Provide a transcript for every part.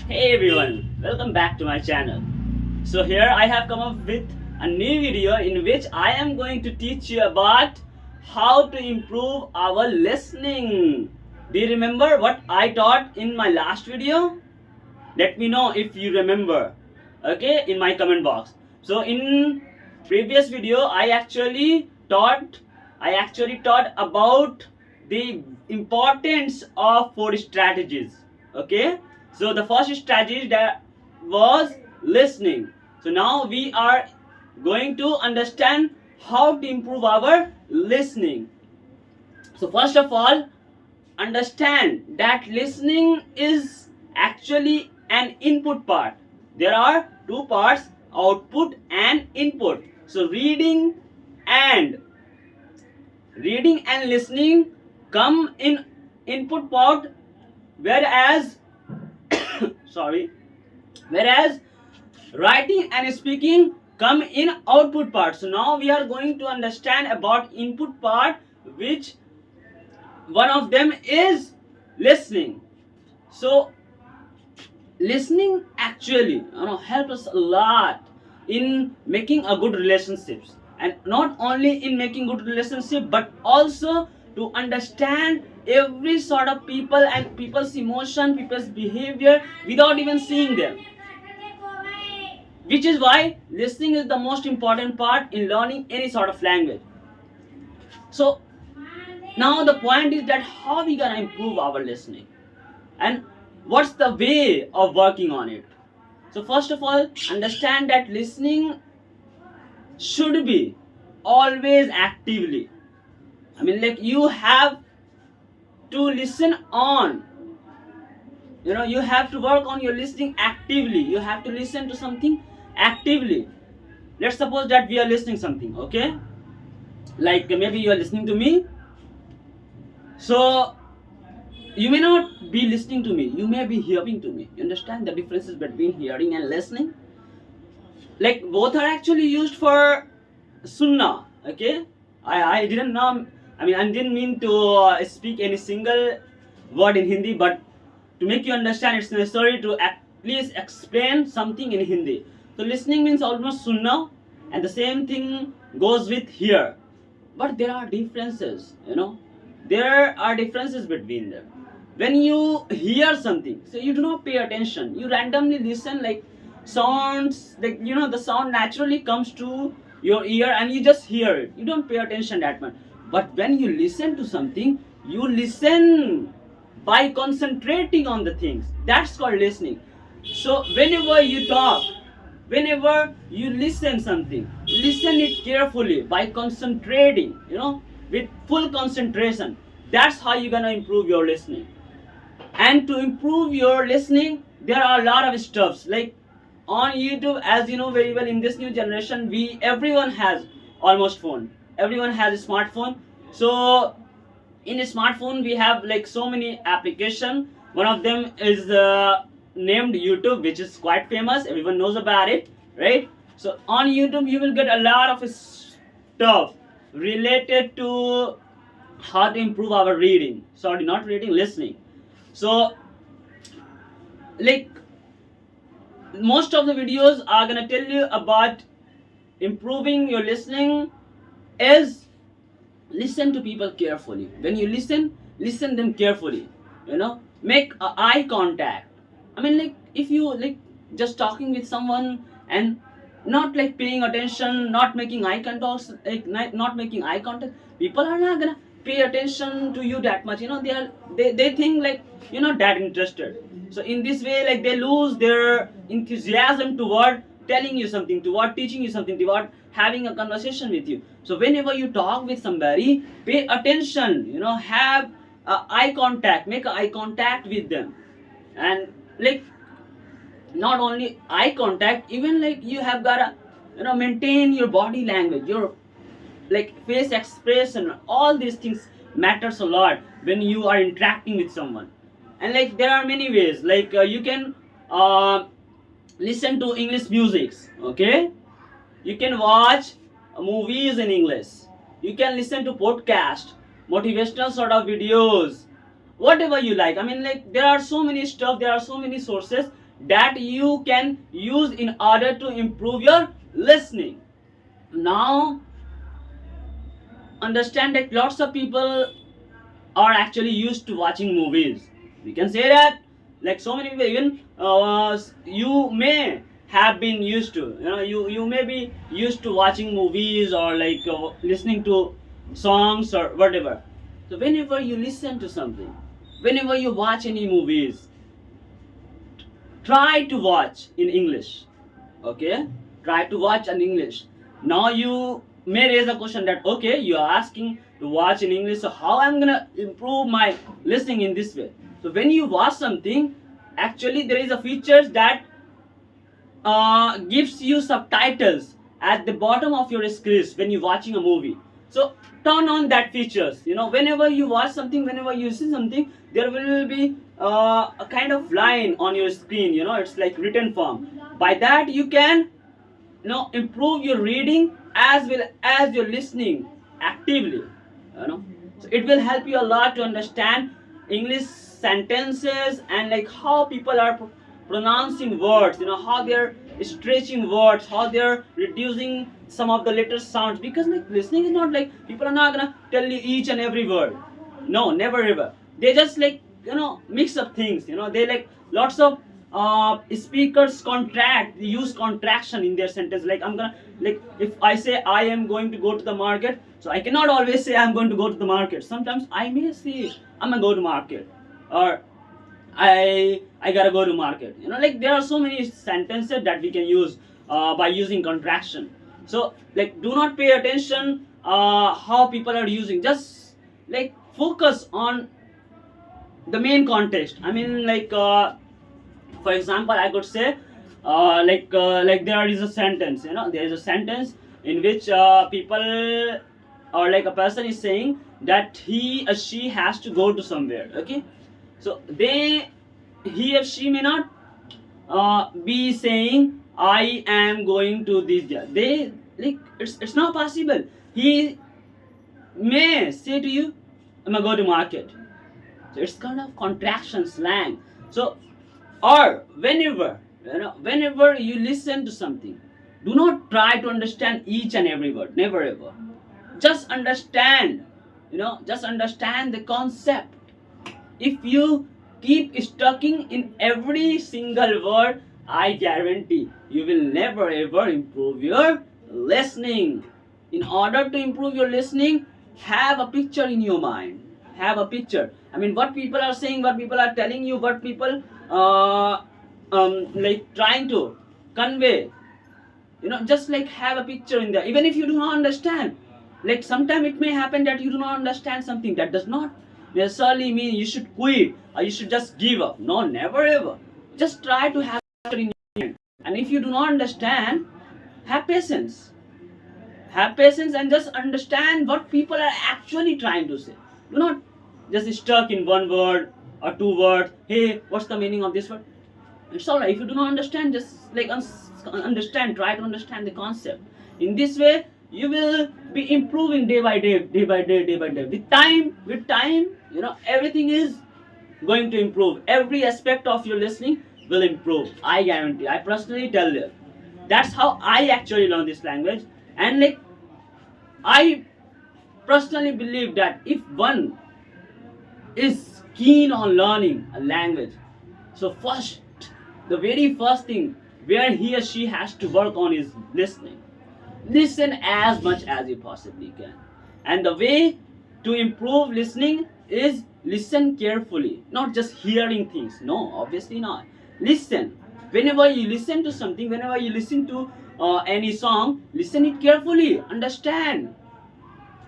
Hey everyone, welcome back to my channel. So here I have come up with a new video in which I am going to teach you about how to improve our listening. Do you remember what I taught in my last video? Let me know if you remember, okay, in my comment box. So in previous video I actually taught about the importance of four strategies. Okay, so the first strategy that was listening. So now we are going to understand how to improve our listening. So first of all, understand that listening is actually an input part. There are two parts, output and input. So and reading and listening come in input part, whereas sorry, whereas writing and speaking come in output part. So now we are going to understand about input part, which one of them is listening. So listening actually helps us a lot in making a good relationships, and not only in making good relationship but also to understand every sort of people and people's emotion, people's behavior without even seeing them, which is why listening is the most important part in learning any sort of language. So now the point is that how we gonna improve our listening and what's the way of working on it. So first of all, understand that listening should be always actively. Like you have to listen on. You have to work on your listening actively. You have to listen to something actively. Let's suppose that we are listening something, okay? Like maybe you are listening to me. So you may not be listening to me, you may be hearing to me. You understand the differences between hearing and listening? Like both are actually used for sunnah, okay? I didn't know, I didn't mean to speak any single word in Hindi, but to make you understand, it's necessary to at least explain something in Hindi. So listening means almost sunnah, and the same thing goes with hear. But there are differences, there are differences between them. When you hear something, so you do not pay attention, you randomly listen, like sounds, like the sound naturally comes to your ear and you just hear it, you don't pay attention that much. But when you listen to something, you listen by concentrating on the things. That's called listening. So whenever you talk, whenever you listen something, listen it carefully by concentrating, with full concentration. That's how you're gonna improve your listening. And to improve your listening, there are a lot of stuffs. Like on YouTube, as you know very well, in this new generation, everyone has almost phone. Everyone has a smartphone. So in a smartphone, we have like so many applications. One of them is named YouTube, which is quite famous. Everyone knows about it, right? So on YouTube, you will get a lot of stuff related to how to improve our reading. Sorry, not reading, listening. So like most of the videos are gonna tell you about improving your listening is listen to people carefully. When you listen them carefully. Make eye contact. Like if you like just talking with someone and not like paying attention, not making eye contact, not making eye contact, people are not gonna pay attention to you that much. They think like you're not that interested. So in this way, like they lose their enthusiasm toward telling you something, toward teaching you something, toward having a conversation with you. So whenever you talk with somebody, pay attention, have eye contact, make eye contact with them. And like not only eye contact, even like you have gotta maintain your body language, your like face expression. All these things matters a lot when you are interacting with someone. And like there are many ways, like you can listen to English musics, okay? You can watch movies in English, you can listen to podcast, motivational sort of videos, whatever you like. Like there are so many stuff, there are so many sources that you can use in order to improve your listening. Now understand that lots of people are actually used to watching movies. We can say that, like so many people, even you may have been used to, you may be used to watching movies or like listening to songs or whatever. So whenever you listen to something, whenever you watch any movies, try to watch in English. Okay, try to watch in English. Now you may raise a question that, okay, you are asking to watch in English, so how I'm gonna improve my listening in this way? So when you watch something, actually there is a features that gives you subtitles at the bottom of your screen when you're watching a movie. So turn on that features. Whenever you watch something, whenever you see something, there will be a kind of line on your screen. It's like written form. By that you can improve your reading as well as your listening actively. So it will help you a lot to understand English sentences and like how people are pronouncing words, how they're stretching words, how they're reducing some of the letter sounds, because like listening is not like people are not gonna tell you each and every word. No, never ever. They just like mix up things. They like lots of speakers use contraction in their sentence. Like I'm gonna, like if I say I am going to go to the market, so I cannot always say I'm going to go to the market. Sometimes I may say I'm gonna go to market, or I gotta go to market. Like there are so many sentences that we can use by using contraction. So like do not pay attention how people are using. Just like focus on the main context. I mean, like for example, I could say like there is a sentence. There is a sentence in which people or like a person is saying that he or she has to go to somewhere. Okay, so he or she may not be saying I am going to this. They like it's not possible. He may say to you, I'm gonna go to market. So it's kind of contraction slang. So or whenever you listen to something, do not try to understand each and every word. Never ever. Just understand. Just understand the concept. If you keep stuck in every single word, I guarantee you will never ever improve your listening. In order to improve your listening, have a picture in your mind. Have a picture. I mean, what people are saying, what people are telling you, what people like trying to convey. Just like have a picture in there. Even if you do not understand, like sometimes it may happen that you do not understand something. That does not necessarily mean you should quit or you should just give up. No, never ever. Just try to have it in your mind. And if you do not understand, have patience. Have patience and just understand what people are actually trying to say. Do not just stuck in one word or two words. Hey, what's the meaning of this word? It's alright. If you do not understand, just like understand. Try to understand the concept. In this way, you will be improving day by day, day by day, day by day. With time, everything is going to improve. Every aspect of your listening will improve. I guarantee. I personally tell you. That's how I actually learn this language. And like I personally believe that if one is keen on learning a language, so the very first thing where he or she has to work on is listening. Listen as much as you possibly can. And the way to improve listening is listen carefully, not just hearing things. No, obviously not. Listen. Whenever you listen to something, whenever you listen to any song, listen it carefully. Understand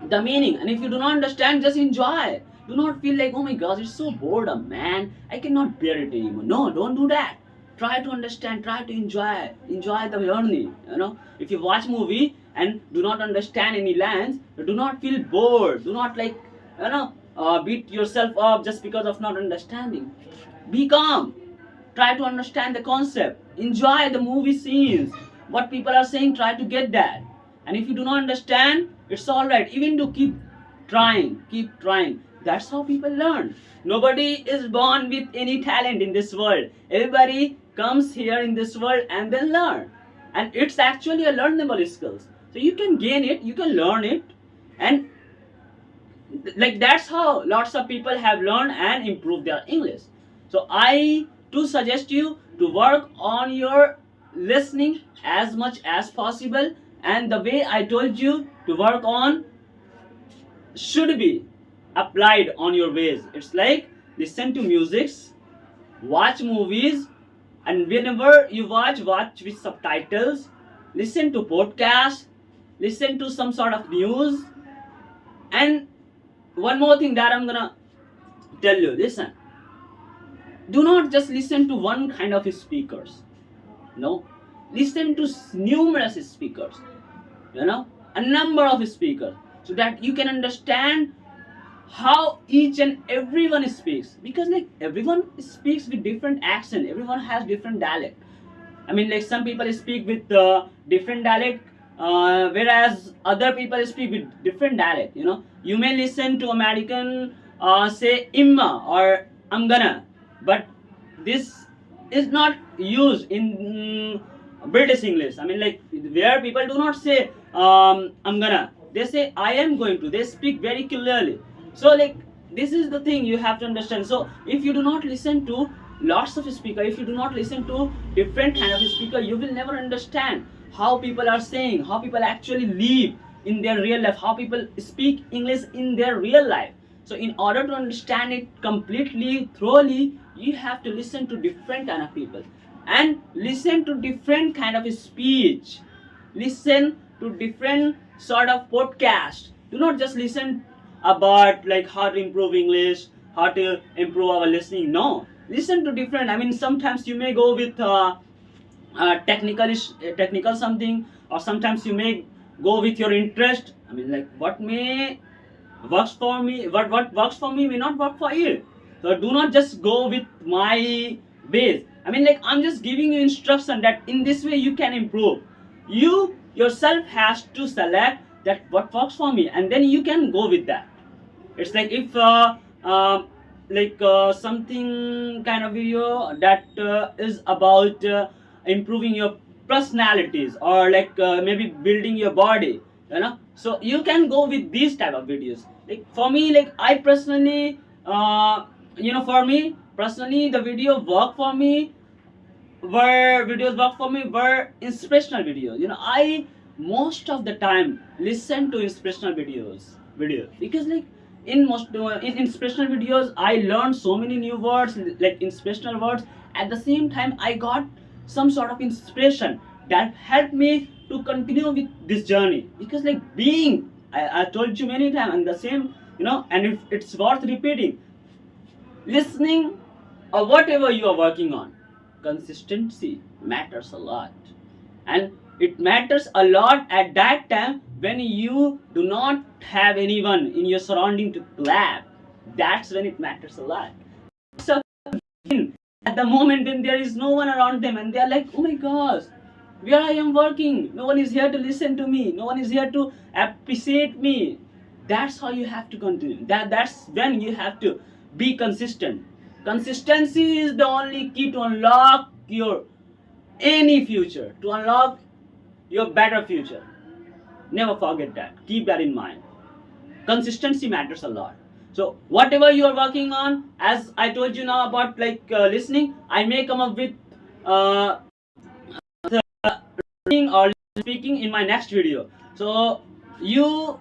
the meaning. And if you do not understand, just enjoy. Do not feel like, oh my gosh, it's so boredom, man. I cannot bear it anymore. No, don't do that. Try to understand, try to enjoy the journey. If you watch movie and do not understand any lines, do not feel bored. Do not like beat yourself up just because of not understanding. Be calm. Try to understand the concept. Enjoy the movie scenes. What people are saying, try to get that. And if you do not understand, it's alright. Even to keep trying. That's how people learn. Nobody is born with any talent in this world. Everybody comes here in this world and then learn. And it's actually a learnable skills. So you can gain it, you can learn it, and like that's how lots of people have learned and improved their English. So I do suggest you to work on your listening as much as possible, and the way I told you to work on should be applied on your ways. It's like listen to musics, watch movies, and whenever you watch with subtitles, listen to podcasts, listen to some sort of news. And one more thing that I'm gonna tell you, listen, do not just listen to one kind of speakers. No, listen to numerous speakers, a number of speakers, so that you can understand how each and everyone speaks. Because like everyone speaks with different accent, everyone has different dialect. I mean, like some people speak with different dialect, whereas other people speak with different dialect. You may listen to American say imma or I'm gonna, but this is not used in British English. I mean, like where people do not say I'm gonna, they say I am going to. They speak very clearly. So like this is the thing you have to understand. So if you do not listen to lots of speaker, if you do not listen to different kind of speaker, you will never understand how people are saying, how people actually live in their real life, how people speak English in their real life. So in order to understand it completely, thoroughly, you have to listen to different kind of people and listen to different kind of speech. Listen to different sort of podcast. Do not just listen about like how to improve English, how to improve our listening. No, listen to different. I mean, sometimes you may go with technical something, or sometimes you may go with your interest. I mean, like what works for me, what works for me may not work for you. So do not just go with my ways. I mean, like I'm just giving you instruction that in this way you can improve. You yourself has to select that what works for me, and then you can go with that. It's like if something kind of video that is about improving your personalities, or like maybe building your body, so you can go with these type of videos. Like for me, like I personally for me personally, the videos work for me were inspirational videos. I most of the time listen to inspirational videos because like in inspirational videos I learned so many new words, like inspirational words. At the same time, I got some sort of inspiration that helped me to continue with this journey. Because like I told you many times, and the same, and if it's worth repeating, listening or whatever you are working on, consistency matters a lot. And it matters a lot at that time when you do not have anyone in your surrounding to clap. That's when it matters a lot. So at the moment when there is no one around them and they are like, oh my gosh, where I am working, no one is here to listen to me, no one is here to appreciate me. That's how you have to continue. That's when you have to be consistent. Consistency is the only key to unlock your any future, to unlock your better future. Never forget that. Keep that in mind. Consistency matters a lot. So whatever you are working on, as I told you now about like listening, I may come up with listening or speaking in my next video. So you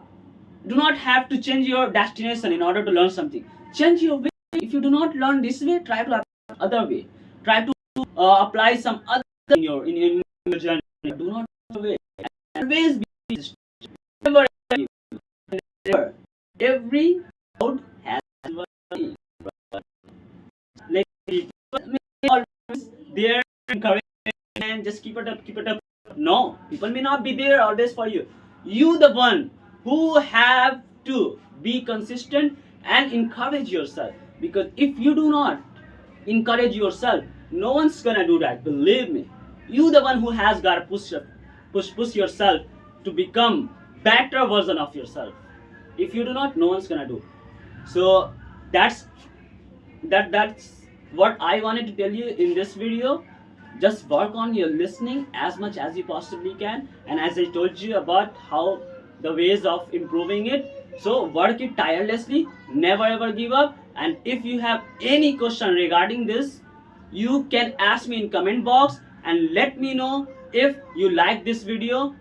do not have to change your destination in order to learn something. Change your way. If you do not learn this way, try to apply other way. Try to apply some other in your journey. Do not way. Always be never, every cloud has one. Like people may always there encourage and just keep it up. No, people may not be there always for you. You the one who have to be consistent and encourage yourself. Because if you do not encourage yourself, no one's gonna do that. Believe me. You the one who has got to push yourself to become better version of yourself. If you do not, no one's gonna do. So that's what I wanted to tell you in this video. just work on your listening as much as you possibly can, and as I told you about how the ways of improving it, so work it tirelessly, never ever give up. And if you have any question regarding this, you can ask me in comment box and let me know if you like this video.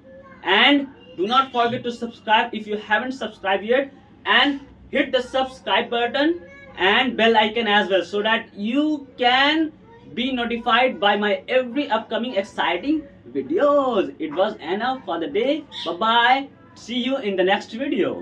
And do not forget to subscribe if you haven't subscribed yet, and hit the subscribe button and bell icon as well, so that you can be notified by my every upcoming exciting videos. It was enough for the day. Bye bye, see you in the next video.